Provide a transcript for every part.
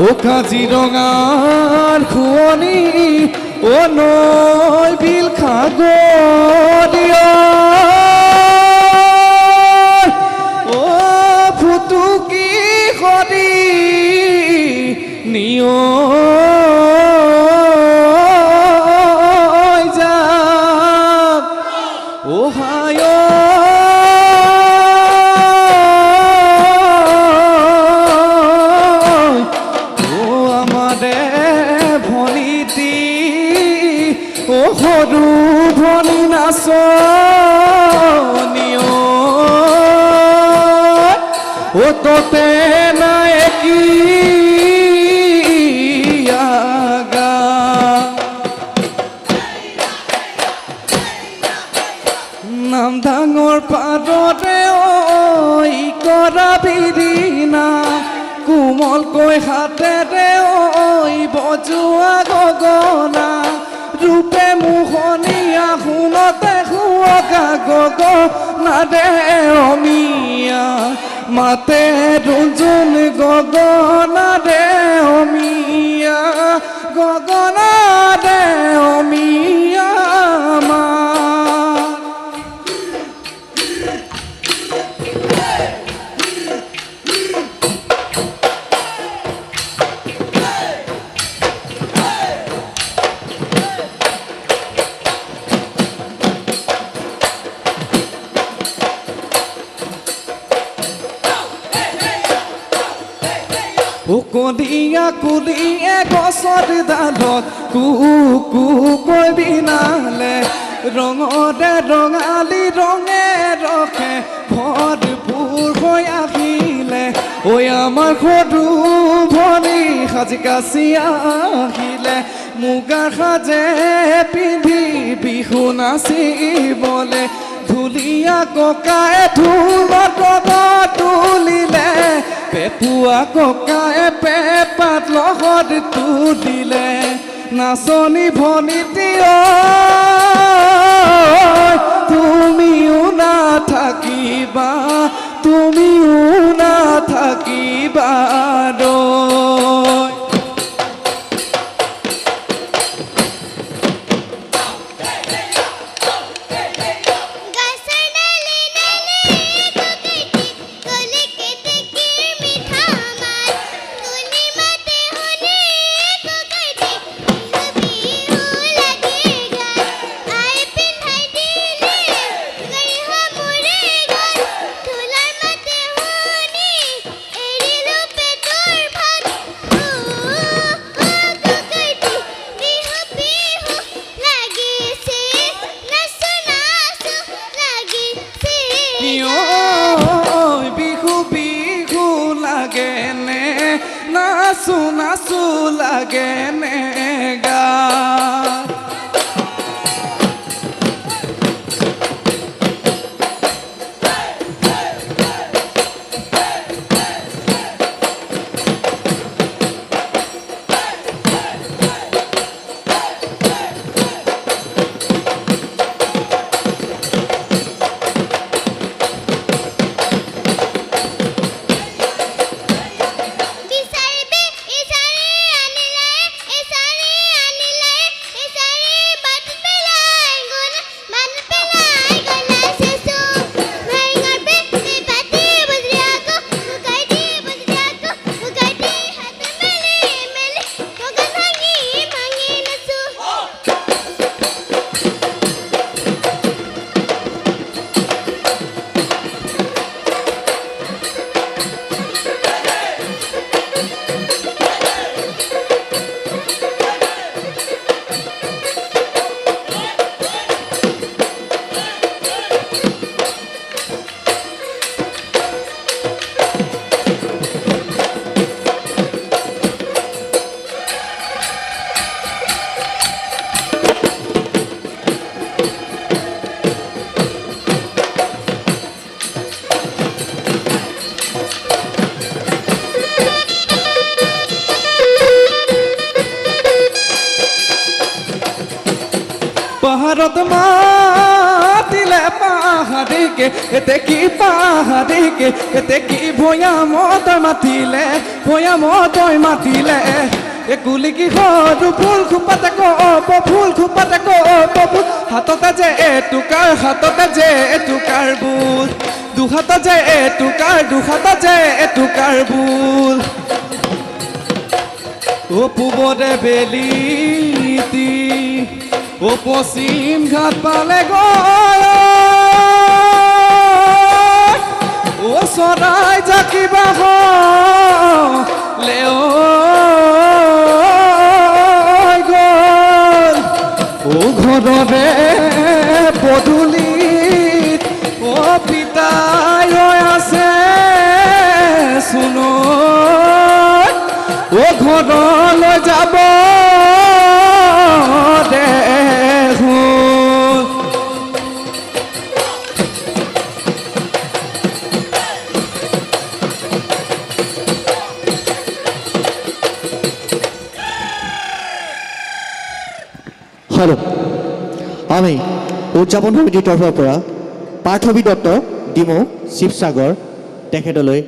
ও কাজিৰঙাৰ খুৱনি ও নৈ বিল খাগৰিয়া ও ফুটুকি সৰি নিয় যাক ও হায় ও সৰু ভনী নাচনীয় ও ততে নাই কি আগা নাম ডাঙৰ পাদৰে ঐ কৰা বিৰিণা কোমলকৈ হাতেৰে ঐ বজোৱা গগনা ৰূপে মোহনীয়া শুনতে শুৱকা গগনাৰে অমিয়া মাতে দুজোন গগনাৰে অমিয়া গগনাৰে অমিয়া মা কদিয়া কুদিয়ে গছৰ ডালত কু কৈ বিনালে ৰঙতে ৰঙালী ৰঙে ৰখে ভৰপূৰ হৈ আহিলে ঐ আমাৰ সৰু ভনী সাজি কাচি আহিলে মুগাৰ সাজে পিন্ধি বিহু নাচিবলে ঢুলীয়া ককাই ঢোলত তুলিলে পেপুৱা ককাই পেপাত লগত তুলিলে নাচনী ভনীতি তুমিও নাথাকিবা তুমিও নাথাকিবা বিহু বিহু লাগেনে নাচো নাচো লাগেনে গা পাহাৰত মাতিলে মাতিলে পাহাৰিকে এতে কি পাহাৰিকে এতে কি ভৈয়ামতই মাতিলে ভৈয়ামতই মাতিলে একুলি কি সৰু ফুল খোপাতে কব ফুল খোপাতে কব ফুল হাততে যে এটুকাৰ বুল দুহাতত যে এটুকাৰ বুল ও পূবতে বেলিতি ও পশ্চিম ঘাট পালে গৈ ও চৰাই জাকিবা লেও গ'ল ও ঘৰৰে পদূলিত ও পিতাই ৰৈ আছে শুনো ও ঘৰলৈ যাব দেখোন हेलो আমি উদযাপন সমিতিৰ তৰফৰ পৰা পাৰ্থৱী দত্ত ডিমৌ শিৱসাগৰ তেখেতলৈ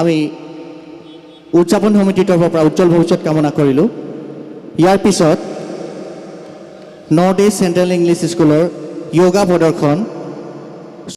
আমি উদযাপন সমিতিৰ তৰফৰ পৰা উজ্জ্বল ভৱিষ্যত কামনা কৰিলোঁ ইয়াৰ পিছত নৰ্থ ইষ্ট চেণ্ট্ৰেল ইংলিছ স্কুলৰ য়োগা প্ৰদৰ্শন